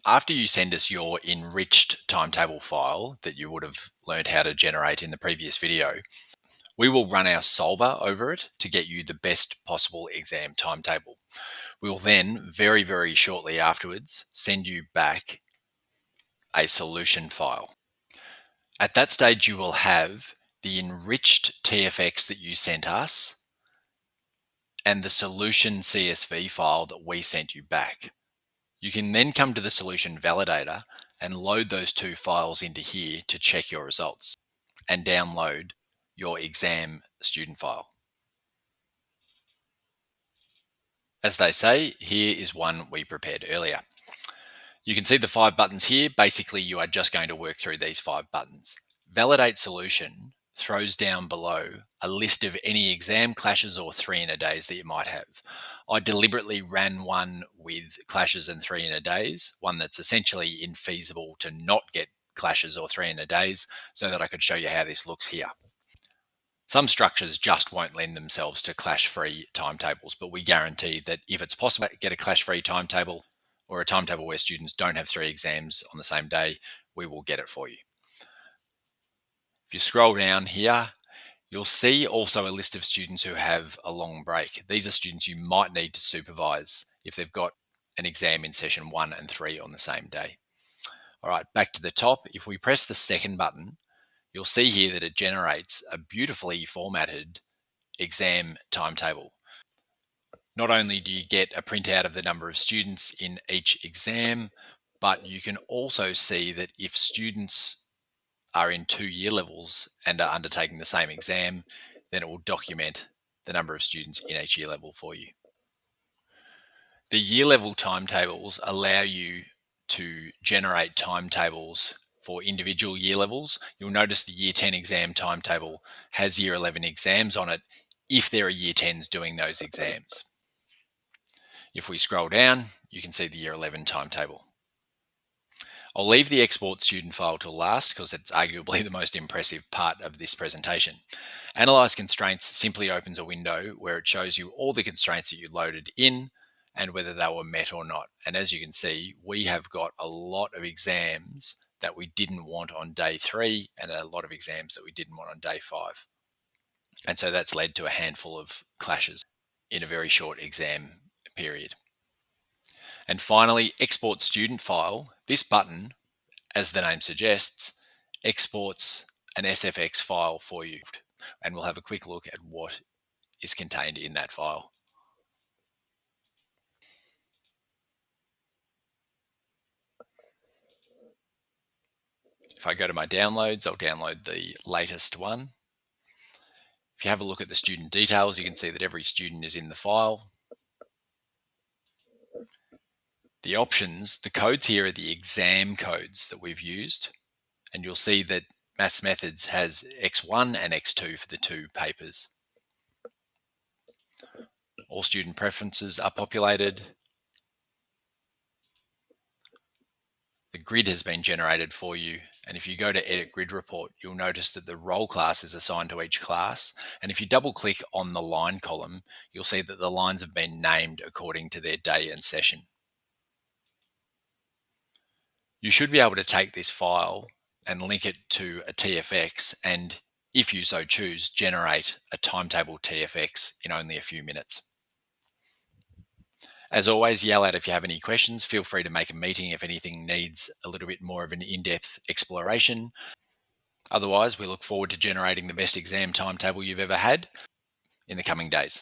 After you send us your enriched timetable file that you would have learned how to generate in the previous video, we will run our solver over it to get you the best possible exam timetable. We will then, very, very shortly afterwards, send you back a solution file. At that stage, you will have the enriched TFX that you sent us and the solution CSV file that we sent you back. You can then come to the solution validator and load those two files into here to check your results and download your exam student file. As they say, here is one we prepared earlier. You can see the 5 buttons here. Basically, you are just going to work through these 5 buttons. Validate solution throws down below a list of any exam clashes or 3-in-a-days that you might have. I deliberately ran one with clashes and 3-in-a-days, one that's essentially infeasible to not get clashes or 3-in-a-days, so that I could show you how this looks here. Some structures just won't lend themselves to clash-free timetables, but we guarantee that if it's possible to get a clash-free timetable or a timetable where students don't have 3 exams on the same day, we will get it for you. If you scroll down here, you'll see also a list of students who have a long break. These are students you might need to supervise if they've got an exam in session 1 and 3 on the same day. All right, back to the top. If we press the second button, you'll see here that it generates a beautifully formatted exam timetable. Not only do you get a printout of the number of students in each exam, but you can also see that if students are in 2 year levels and are undertaking the same exam, then it will document the number of students in each year level for you. The year level timetables allow you to generate timetables for individual year levels. You'll notice the year 10 exam timetable has year 11 exams on it if there are year 10s doing those exams. If we scroll down, you can see the year 11 timetable. I'll leave the export student file till last because it's arguably the most impressive part of this presentation. Analyze constraints simply opens a window where it shows you all the constraints that you loaded in and whether they were met or not. And as you can see, we have got a lot of exams that we didn't want on day 3 and a lot of exams that we didn't want on day 5. And so that's led to a handful of clashes in a very short exam period. And finally, export student file. This button, as the name suggests, exports an SFX file for you. And we'll have a quick look at what is contained in that file. If I go to my downloads, I'll download the latest one. If you have a look at the student details, you can see that every student is in the file. The options, the codes here are the exam codes that we've used. And you'll see that Maths Methods has X1 and X2 for the 2 papers. All student preferences are populated. The grid has been generated for you. And if you go to Edit Grid Report, you'll notice that the roll class is assigned to each class. And if you double click on the line column, you'll see that the lines have been named according to their day and session. You should be able to take this file and link it to a TFX and, if you so choose, generate a timetable TFX in only a few minutes. As always, yell out if you have any questions. Feel free to make a meeting if anything needs a little bit more of an in-depth exploration. Otherwise, we look forward to generating the best exam timetable you've ever had in the coming days.